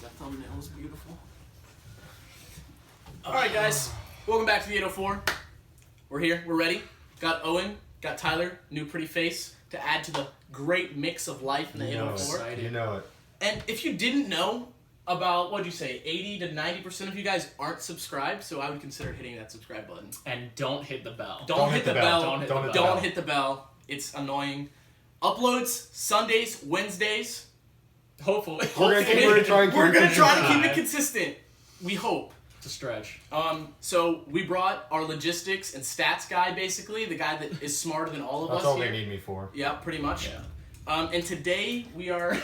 That thumbnail was beautiful. Alright, guys. Welcome back to the 804. We're here. We're ready. Got Owen. Got Tyler. New pretty face to add to the great mix of life in the 804. You know it. And if you didn't know, about, what'd you say, 80 to 90% of you guys aren't subscribed, so I would consider hitting that subscribe button. And don't hit the bell. Don't hit the bell. Don't hit the bell. It's annoying. Uploads Sundays, Wednesdays. Hopefully. We're gonna try to keep it consistent. We hope. It's a stretch. So we brought our logistics and stats guy, basically, the guy that is smarter than all of us. That's all here. they need me for. Yeah, pretty much. Yeah. And today we're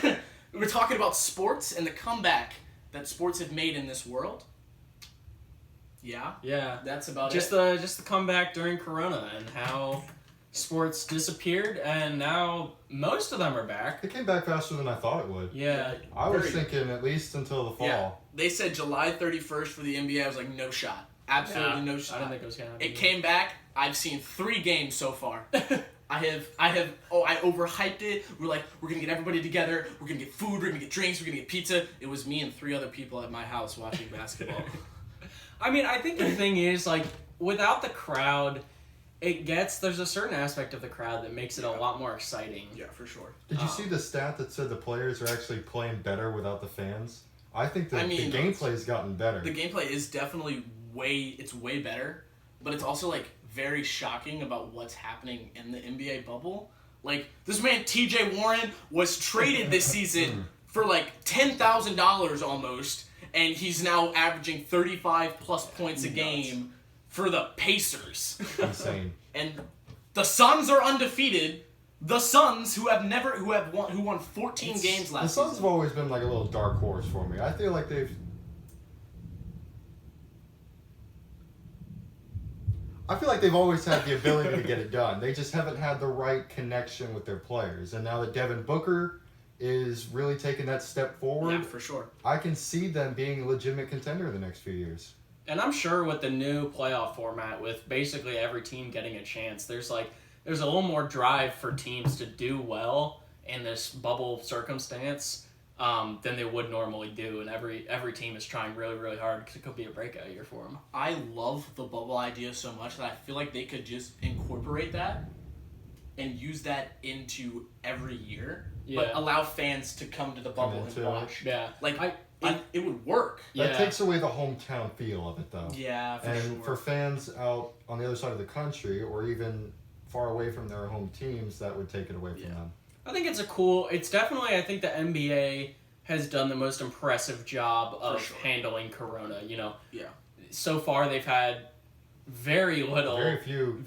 talking about sports and the comeback that sports have made in this world. Yeah. Yeah. That's about just it. Just the comeback during Corona and how sports disappeared and now most of them are back. It came back faster than I thought it would. Yeah. I was thinking at least until the fall. Yeah. They said July 31st for the NBA. I was like, no shot. Absolutely no shot. I didn't think it was going to happen. It came back. I've seen 3 games so far. I overhyped it. We're like, we're going to get everybody together. We're going to get food. We're going to get drinks. We're going to get pizza. It was me and 3 other people at my house watching basketball. I mean, I think the thing is, like, without the crowd, there's a certain aspect of the crowd that makes it a lot more exciting. Yeah, for sure. Did you see the stat that said the players are actually playing better without the fans? I think the gameplay's gotten better. The gameplay is definitely way better, but it's also, like, very shocking about what's happening in the NBA bubble. Like, this man, TJ Warren, was traded this season for, like, $10,000 almost, and he's now averaging 35-plus points a game for the Pacers. Insane. And the Suns are undefeated. The Suns, who won 14 games last season. The Suns have always been like a little dark horse for me. I feel like they've always had the ability to get it done. They just haven't had the right connection with their players. And now that Devin Booker is really taking that step forward, yeah, for sure, I can see them being a legitimate contender in the next few years. And I'm sure with the new playoff format, with basically every team getting a chance, there's a little more drive for teams to do well in this bubble circumstance than they would normally do. And every team is trying really, really hard because it could be a breakout year for them. I love the bubble idea so much that I feel like they could just incorporate that and use that into every year, but allow fans to come to the bubble and watch. Yeah. Like, it would work. That takes away the hometown feel of it, though. Yeah, for sure. And for fans out on the other side of the country, or even far away from their home teams, that would take it away from them. I think it's definitely, I think the NBA has done the most impressive job of handling Corona, Yeah. So far, they've had very few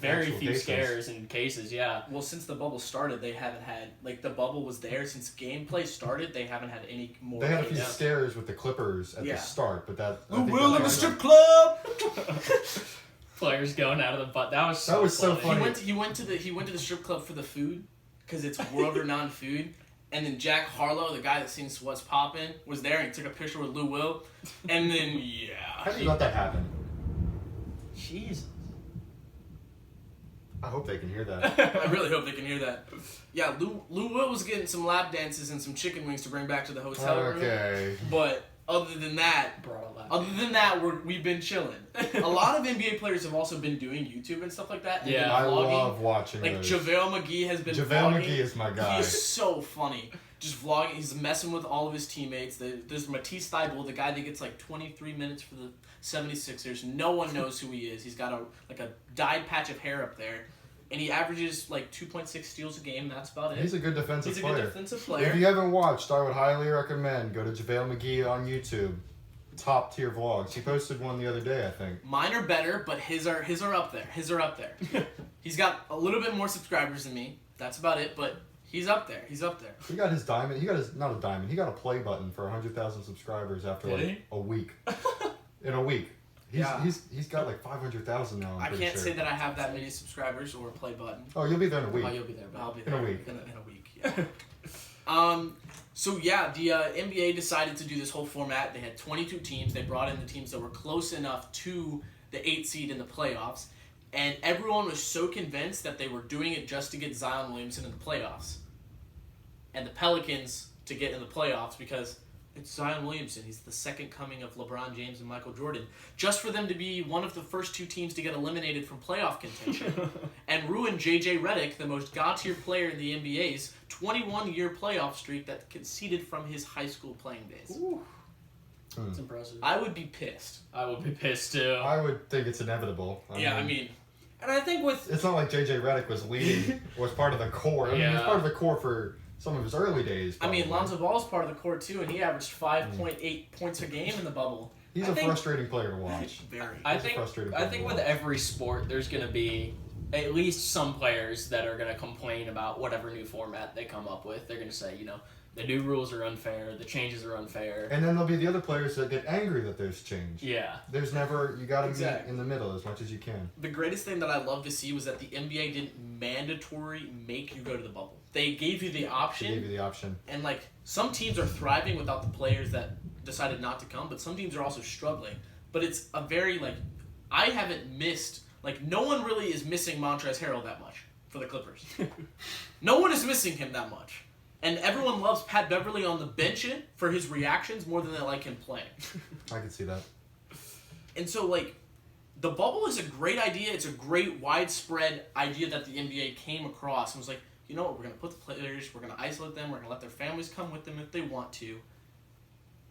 scares and cases, yeah. Well, since the bubble started, they haven't had, like, the bubble was there. Since gameplay started, they haven't had any more. They had a few scares with the Clippers at the start, but that... Who will in the strip club? Players going out of the butt. That was so funny. He went to the strip club for the food, because it's world-renowned food. And then Jack Harlow, the guy that sings What's Poppin', was there and he took a picture with Lou Will. And then, How do you let that happen? Jesus. I hope they can hear that. I really hope they can hear that. Yeah, Lou Will was getting some lap dances and some chicken wings to bring back to the hotel room. Okay. But other than that, we've been chilling. A lot of NBA players have also been doing YouTube and stuff like that. And yeah, I love watching like those. JaVale McGee has been JaVale vlogging. McGee is my guy. He is so funny. Just vlogging. He's messing with all of his teammates. There's Matisse Thybulle, the guy that gets like 23 minutes for the 76ers. No one knows who he is. He's got a dyed patch of hair up there. And he averages like 2.6 steals a game. That's about it. He's a good defensive player. If you haven't watched, I would highly recommend go to JaVale McGee on YouTube. Top tier vlogs. He posted one the other day, I think. Mine are better, but his are up there. He's got a little bit more subscribers than me. That's about it, but he's up there. He got his diamond. He got a play button for 100,000 subscribers after a week. In a week. He's got like 500,000 now. I can't say that I have that many subscribers or a play button. Oh, you'll be there in a week. Oh, you'll be there. But I'll be there in a week. In a week. Yeah. So yeah, the NBA decided to do this whole format. They had 22 teams. They brought in the teams that were close enough to the 8 seed in the playoffs, and everyone was so convinced that they were doing it just to get Zion Williamson in the playoffs, and the Pelicans to get in the playoffs because It's Zion Williamson. He's the second coming of LeBron James and Michael Jordan. Just for them to be one of the first 2 teams to get eliminated from playoff contention and ruin J.J. Redick, the most god-tier player in the NBA's 21-year playoff streak that conceded from his high school playing days. Ooh. It's impressive. I would be pissed. I would be pissed too. I would think it's inevitable. I mean... And I think with... It's not like J.J. Redick was leading, was part of the core. I mean, he was part of the core for some of his early days. Probably. I mean, Lonzo Ball's part of the core too, and he averaged 5.8 points a game in the bubble. He's a frustrating player to watch. Very. I think with every sport, there's going to be at least some players that are going to complain about whatever new format they come up with. They're going to say, the new rules are unfair, the changes are unfair. And then there'll be the other players that get angry that there's change. Yeah. There's never, you got to be in the middle as much as you can. The greatest thing that I love to see was that the NBA didn't mandatory make you go to the bubble. They gave you the option. They gave you the option. And, some teams are thriving without the players that decided not to come, but some teams are also struggling. But it's a very, I haven't missed, no one really is missing Montrezl Harrell that much for the Clippers. No one is missing him that much. And everyone loves Pat Beverly on the bench for his reactions more than they like him playing. I can see that. And so, the bubble is a great idea. It's a great widespread idea that the NBA came across and was like, you know what, we're going to put the players, we're going to isolate them, we're going to let their families come with them if they want to.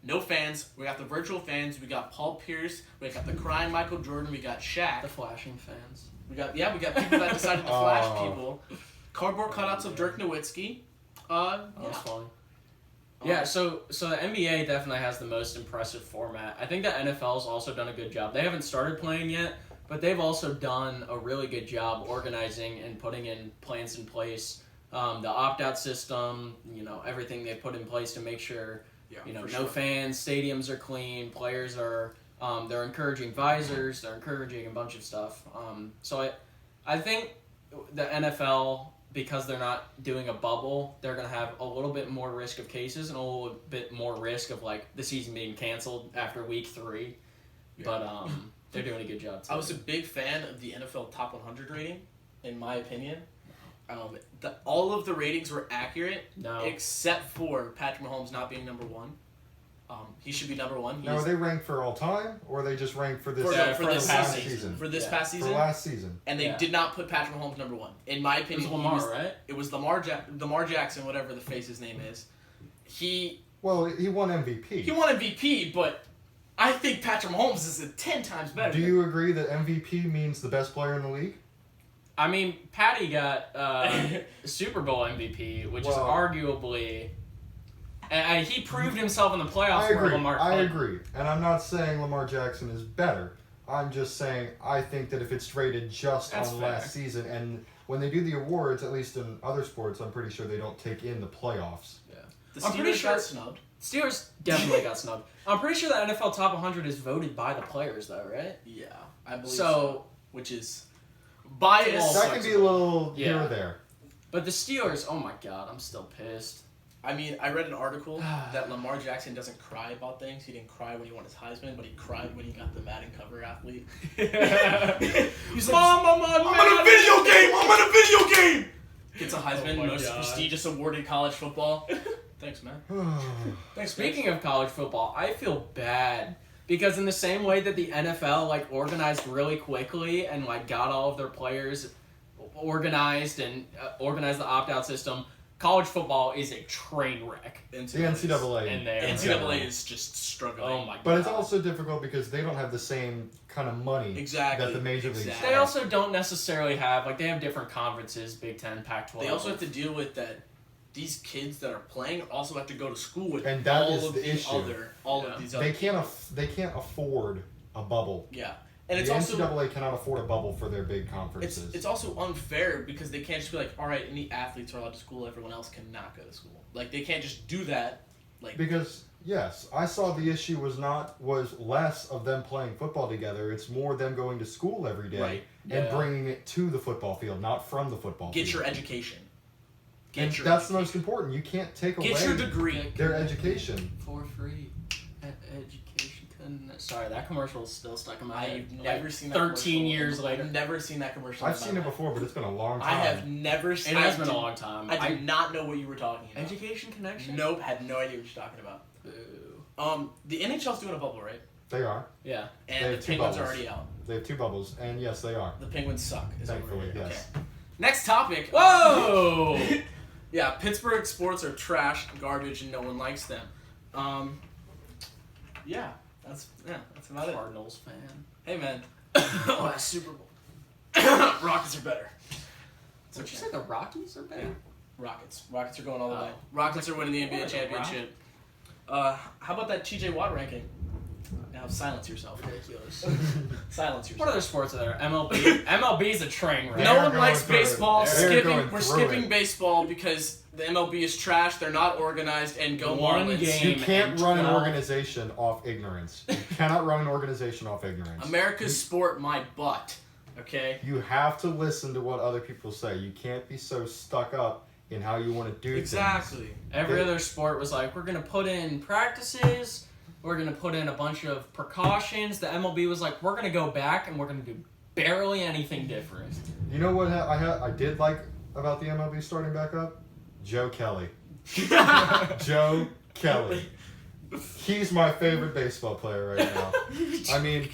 No fans. We got the virtual fans. We got Paul Pierce. We got the crying Michael Jordan. We got Shaq. The flashing fans. We got people that decided to flash people. Cardboard cutouts of Dirk Nowitzki. That was fun. Yeah, so the NBA definitely has the most impressive format. I think the NFL's also done a good job. They haven't started playing yet, but they've also done a really good job organizing and putting in plans in place. The opt-out system, everything they put in place to make sure, no fans, stadiums are clean, players are, they're encouraging visors, they're encouraging a bunch of stuff. So I think the NFL, because they're not doing a bubble, they're going to have a little bit more risk of cases and a little bit more risk of, the season being canceled after week 3. Yeah. But they're doing a good job, too. I was a big fan of the NFL Top 100 rating, in my opinion. All of the ratings were accurate, except for Patrick Mahomes not being number 1. He should be number 1. Now, are they ranked for all time, or are they just ranked for this past season? For this past season? For last season. And they did not put Patrick Mahomes number 1. In my opinion, it was Lamar, right? It was Lamar Jackson, whatever the face's name is. He won MVP. He won MVP, but I think Patrick Mahomes is 10 times better. Do you agree that MVP means the best player in the league? I mean, Patty got Super Bowl MVP, which is arguably... And he proved himself in the playoffs. I agree. And I'm not saying Lamar Jackson is better. I'm just saying I think that if it's rated just on last season, and when they do the awards, at least in other sports, I'm pretty sure they don't take in the playoffs. Yeah. The Steelers got snubbed. Steelers definitely got snubbed. I'm pretty sure the NFL Top 100 is voted by the players, though, right? Yeah, I believe so. Which is biased. That can be a little here or there. But the Steelers, oh my God, I'm still pissed. I mean, I read an article that Lamar Jackson doesn't cry about things. He didn't cry when he won his Heisman, but he cried when he got the Madden cover athlete. He's like, Mom, I'm in a video game! I'm in a video game! Gets a Heisman, most prestigious award in college football. Thanks, man. Thanks, Speaking of college football, I feel bad. Because in the same way that the NFL, organized really quickly and, got all of their players organized and organized the opt-out system, college football is a train wreck. The NCAA. NCAA is just struggling. Oh my God. But it's also difficult because they don't have the same kind of money that the major leagues have. They also don't necessarily have, they have different conferences, Big Ten, Pac-12. They also have to deal with that these kids that are playing also have to go to school with and that all is of the these issue. of these other They can't afford a bubble. Yeah. And it's the also NCAA cannot afford a bubble for their big conferences. It's also unfair because they can't just be all right, any athletes are allowed to school, everyone else cannot go to school. They can't just do that. Because yes, I saw the issue was less of them playing football together. It's more them going to school every day and bringing it to the football field, not from the football field. Get your education. That's the most important. You can't take away your degree. Their education for free. Education. Sorry, that commercial is still stuck in my head. I've never seen that 13 years later. I've never seen that commercial. I've seen it before, but it's been a long time. I have never seen it. It has been a long time. I did not know what you were talking about. Education Connection? Nope, had no idea what you're talking about. Boo. The NHL's doing a bubble, right? They are. Yeah. And the Penguins are already out. They have 2 bubbles, and yes, they are. The Penguins suck. Thankfully, yes. Okay. Next topic. Whoa! Yeah, Pittsburgh sports are trash, garbage, and no one likes them. Yeah, that's about it. Cardinals fan. Hey, man. Last Super Bowl. Rockets are better. Did you say the Rockies are better? Yeah. Rockets. Rockets are going all the way. Rockets are winning the NBA championship. How about that TJ Watt ranking? Now silence yourself. Ridiculous. Silence yourself. What other sports are there? MLB. MLB is a train wreck. No one likes baseball. We're through skipping baseball because the MLB is trash. They're not organized. And go One Marlins. game. You can't and run an 12. organization off ignorance. You cannot run an organization off ignorance. America's sport, my butt. Okay. You have to listen to what other people say. You can't be so stuck up in how you want to do things. Exactly. Every other sport was like, we're going to put in practices, we're going to put in a bunch of precautions. The MLB was like, we're going to go back and we're going to do barely anything different. You know what I did like about the MLB starting back up? Joe Kelly. Joe Kelly. He's my favorite baseball player right now. I mean,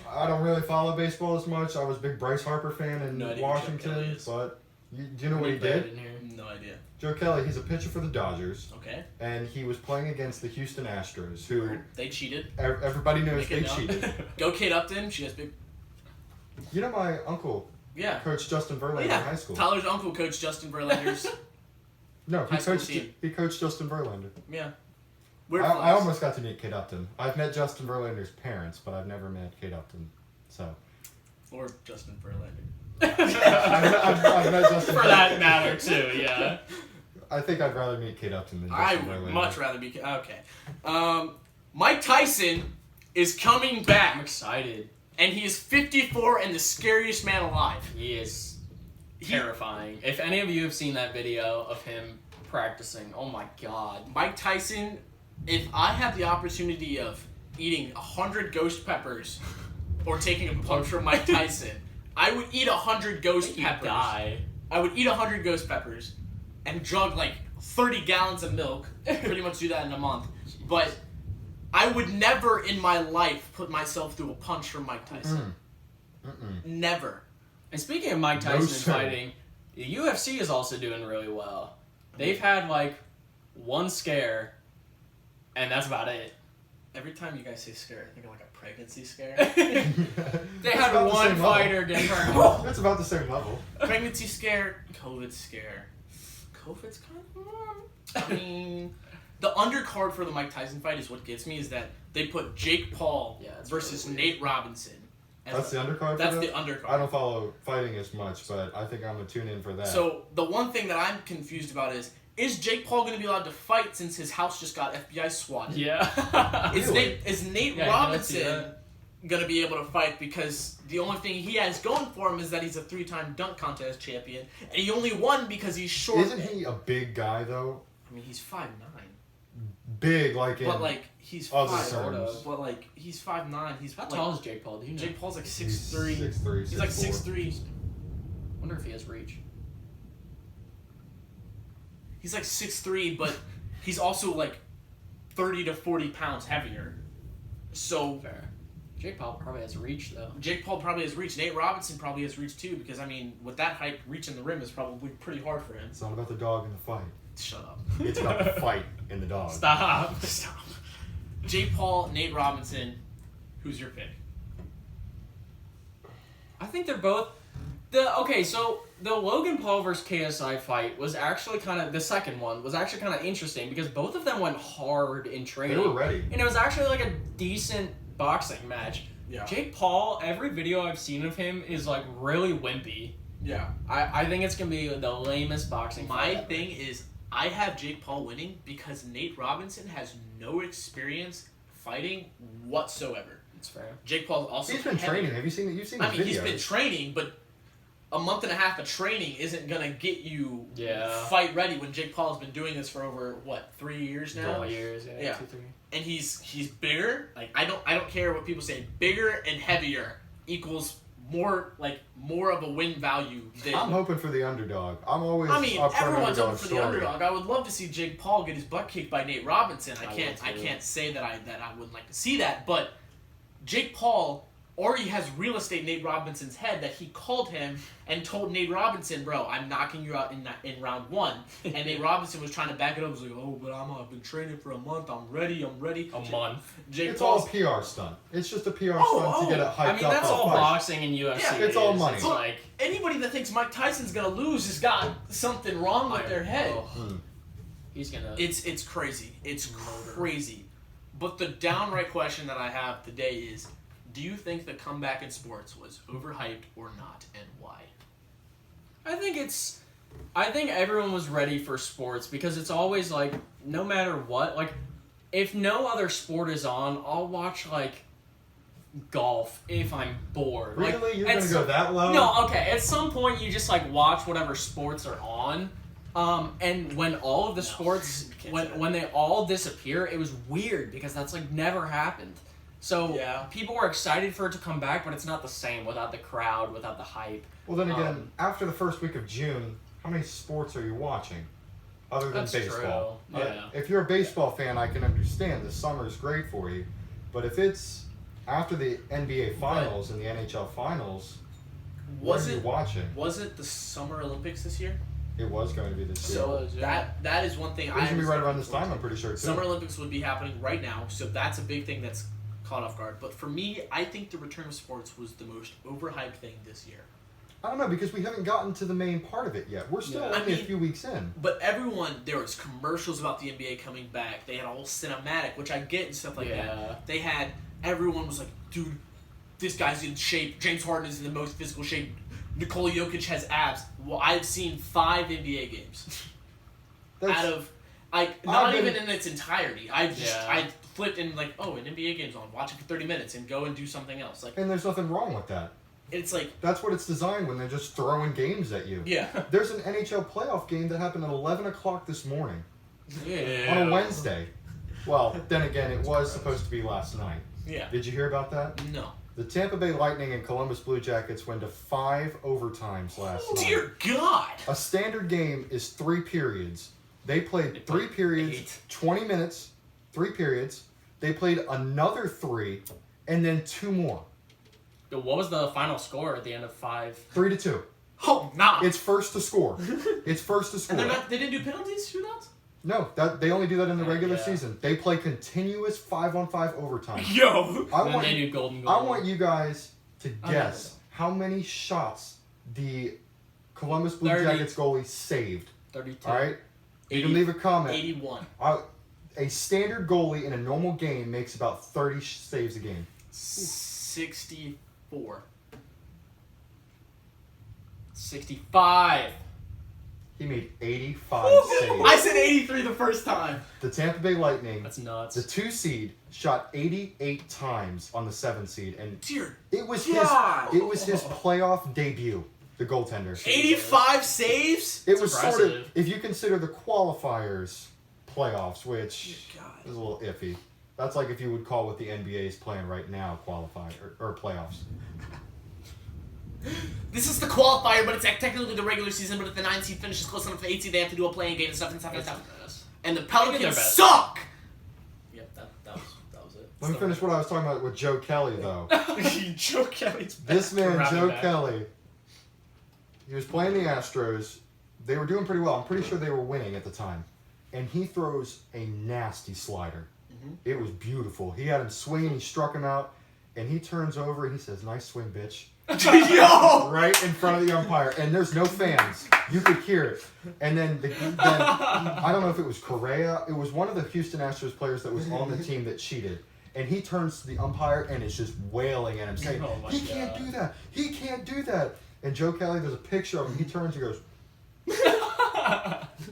I don't really follow baseball as much. I was a big Bryce Harper fan in No idea who Joe Kelly Washington, is. but do you know what he did? No idea. Joe Kelly, he's a pitcher for the Dodgers, Okay. and he was playing against the Houston Astros, who They cheated. everybody knows Make it they known. cheated. Go Kate Upton. She has big. You know my uncle, Yeah. Coach Justin Verlander in high school. Tyler's uncle coached Justin Verlander's. No, high school team. he coached Justin Verlander. Yeah. I almost got to meet Kate Upton. I've met Justin Verlander's parents, but I've never met Kate Upton. So. Or Justin Verlander. I've met Justin For that matter, too, yeah. I think I'd rather meet Kate Upton than I Justin would Verlander. much rather be. Okay. Mike Tyson is coming I'm back, excited. and he is 54 and the scariest man alive. He is terrifying. If any of you have seen that video of him practicing, oh my god. Mike Tyson, if I had the opportunity of eating 100 ghost peppers or taking a punch from Mike Tyson, I would eat 100 ghost peppers. Die. I would eat 100 ghost peppers and jug like 30 gallons of milk. Pretty much do that in a month. But I would never in my life put myself through a punch from Mike Tyson. Never. And speaking of Mike Tyson and fighting, the UFC is also doing really well. They've had like one scare, and that's about it. Every time you guys say scare, I think of like a pregnancy scare. They had one fighter get hurt. That's about the same level. Pregnancy scare, COVID scare. COVID's kind of I mean, the undercard for the Mike Tyson fight is what gets me, is that they put Jake Paul versus really Nate Robinson. That's the undercard? That's the undercard. I don't follow fighting as much, but I think I'm going to tune in for that. So, the one thing that I'm confused about is Jake Paul going to be allowed to fight since his house just got FBI swatted? Yeah. Is Nate Robinson going to be able to fight, because the only thing he has going for him is that he's a 3-time dunk contest champion, and he only won because he's short. Isn't he a big guy, though? I mean, he's 5'9". Big, like in... But, like, he's other 5'9". terms. But, like, he's 5'9". He's How like, tall is Jake Paul? Do you know? Jake Paul's like 6'3". He's 6'3", He's like 6'4". 6'3". Wonder if he has reach. He's like 6'3", but he's also like 30 to 40 pounds heavier. So Fair. Jake Paul probably has reach, though. Jake Paul probably has reach. Nate Robinson probably has reach too, because I mean, with that height, reaching the rim is probably pretty hard for him. It's not about the dog in the fight. Shut up. It's about the fight in the dog. Stop. Stop. Jake Paul, Nate Robinson. Who's your pick? I think they're both... So the Logan Paul versus KSI fight was actually kind of... The second one was actually kind of interesting, because both of them went hard in training. They were ready. And it was actually like a decent boxing match. Yeah. Jake Paul, every video I've seen of him is like really wimpy. Yeah. I think it's going to be the lamest boxing fight My ever. thing is, I have Jake Paul winning because Nate Robinson has no experience fighting whatsoever. It's fair. Jake Paul's also He's been heavier. training. Have you seen it? You've seen I his mean, videos. he's been training, but a month and a half of training isn't gonna get you fight ready when Jake Paul has been doing this for over 3 years now. 4 years, yeah. 2, 3. And he's bigger. Like I don't care what people say. Bigger and heavier equals more of a win value than. I'm hoping for the underdog. I'm always. Everyone's hoping for the underdog. I would love to see Jake Paul get his butt kicked by Nate Robinson. I can't say that I would like to see that, but Jake Paul already has real estate in Nate Robinson's head that he called him and told Nate Robinson, bro, I'm knocking you out in round 1. And Nate Robinson was trying to back it up. He was like, oh, but I've been training for a month. I'm ready. A month. It's all a PR stunt. It's just a PR stunt to get it hyped up. I mean, that's all boxing and UFC. Yeah, it's all money. It's like anybody that thinks Mike Tyson's going to lose has got something wrong with their head. He's going to... It's crazy. It's crazy. But the downright question that I have today is, do you think the comeback in sports was overhyped or not, and why? I think everyone was ready for sports because it's always like, no matter what, like, if no other sport is on, I'll watch, like, golf if I'm bored. Really? Like, You're going to go that low? No, okay. At some point, you just, like, watch whatever sports are on. And when all of the sports, when they all disappear, it was weird because that's, like, never happened. So people were excited for it to come back, but it's not the same without the crowd, without the hype. Well, then again, after the first week of June, how many sports are you watching other than baseball? True. Yeah. If you're a baseball fan, I can understand the summer is great for you, but if it's after the NBA Finals and the NHL Finals, what are you watching? Was it the Summer Olympics this year? It was going to be this year. So that is one thing. It was going to be right around this time, I'm pretty sure, too. Summer Olympics would be happening right now, so that's a big thing that's caught off guard. But for me, I think the return of sports was the most overhyped thing this year. I don't know, because we haven't gotten to the main part of it yet. We're still only a few weeks in. But there was commercials about the NBA coming back. They had a whole cinematic, which I get and stuff like that. Everyone was like, dude, this guy's in shape. James Harden is in the most physical shape. Nikola Jokic has abs. Well, I've seen 5 NBA games. Out of, not even in its entirety. I flipped and an NBA game's on. Watch it for 30 minutes and go and do something else. And there's nothing wrong with that. It's like... That's what it's designed when they're just throwing games at you. Yeah. There's an NHL playoff game that happened at 11 o'clock this morning. Yeah. On a Wednesday. Well, then again, it was supposed to be last night. Yeah. Did you hear about that? No. The Tampa Bay Lightning and Columbus Blue Jackets went to 5 overtimes last night. Dear God! A standard game is 3 periods. They played 3 periods, 20 minutes, 3 periods. They played another 3, and then 2 more. What was the final score at the end of 5? 3-2. Oh, nah. It's first to score. It's first to score. And they didn't do penalties, shootouts? No, they only do that in the regular season. They play continuous 5-on-5 overtime. Yo! They do golden goal. I want you guys to guess how many shots the Columbus Blue Jackets goalie saved. 32. All right? You can leave a comment. 81. A standard goalie in a normal game makes about 30 saves a game. 64. 65. He made 85 saves. I said 83 the first time. The Tampa Bay Lightning, that's nuts. The 2 seed, shot 88 times on the 7 seed, and it was his playoff debut. The goaltender. 85 saves? It was sort of, if you consider the qualifiers playoffs, which is a little iffy. That's like if you would call what the NBA is playing right now qualify or playoffs. This is the qualifier, but it's technically the regular season. But if the 9 seed finishes close enough to 8 seed, they have to do a playing game and stuff. And the Pelicans suck. Yep, that was it. Let me finish what I was talking about with Joe Kelly, though. Joe Kelly's this man, Joe Kelly. He was playing the Astros. They were doing pretty well. I'm pretty sure they were winning at the time. And he throws a nasty slider. Mm-hmm. It was beautiful. He had him swinging. He struck him out. And he turns over and he says, "Nice swing, bitch." Yo! Right in front of the umpire. And there's no fans. You could hear it. And then I don't know if it was Correa. It was one of the Houston Astros players that was on the team that cheated. And he turns to the umpire and is just wailing at him, saying, "He can't do that. He can't do that." And Joe Kelly, there's a picture of him. He turns and goes,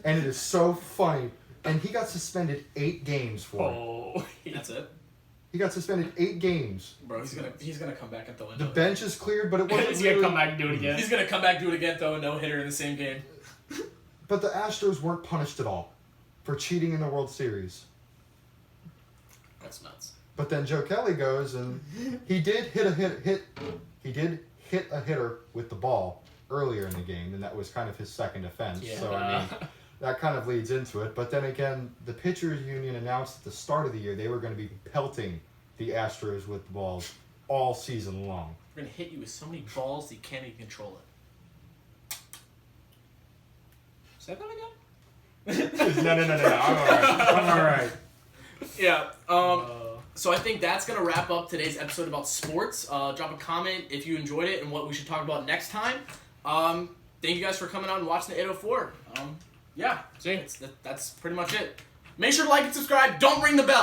and it is so funny. And he got suspended 8 games for it. Oh, that's it. He got suspended 8 games. Bro, he's gonna come back and throw a The bench is cleared, but it wasn't. He's gonna come back and do it again. He's gonna come back, do it again, throw a no-hitter in the same game. But the Astros weren't punished at all for cheating in the World Series. That's nuts. But then Joe Kelly goes and he did hit hit a hitter with the ball earlier in the game, and that was kind of his second offense. Yeah. So, I mean, that kind of leads into it. But then again, the pitchers union announced at the start of the year they were going to be pelting the Astros with the balls all season long. We're going to hit you with so many balls that you can't even control it. Say that again? No. I'm all right. Yeah. So I think that's going to wrap up today's episode about sports. Drop a comment if you enjoyed it and what we should talk about next time. Thank you guys for coming out and watching the 804. Yeah. See? That's pretty much it. Make sure to like and subscribe. Don't ring the bell.